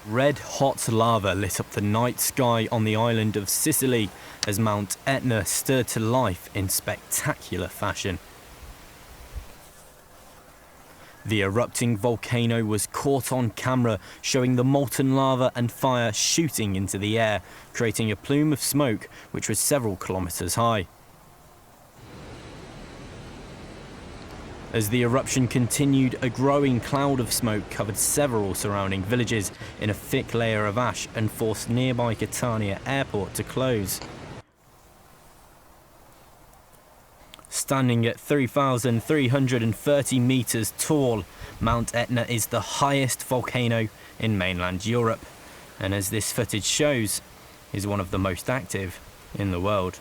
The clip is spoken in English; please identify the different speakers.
Speaker 1: Red-hot lava lit up the night sky on the island of Sicily as Mount Etna stirred to life in spectacular fashion. The erupting volcano was caught on camera, showing the molten lava and fire shooting into the air, creating a plume of smoke which was several kilometers high. As the eruption continued, a growing cloud of smoke covered several surrounding villages in a thick layer of ash and forced nearby Catania airport to close. Standing at 3,330 meters tall, Mount Etna is the highest volcano in mainland Europe, and as this footage shows, is one of the most active in the world.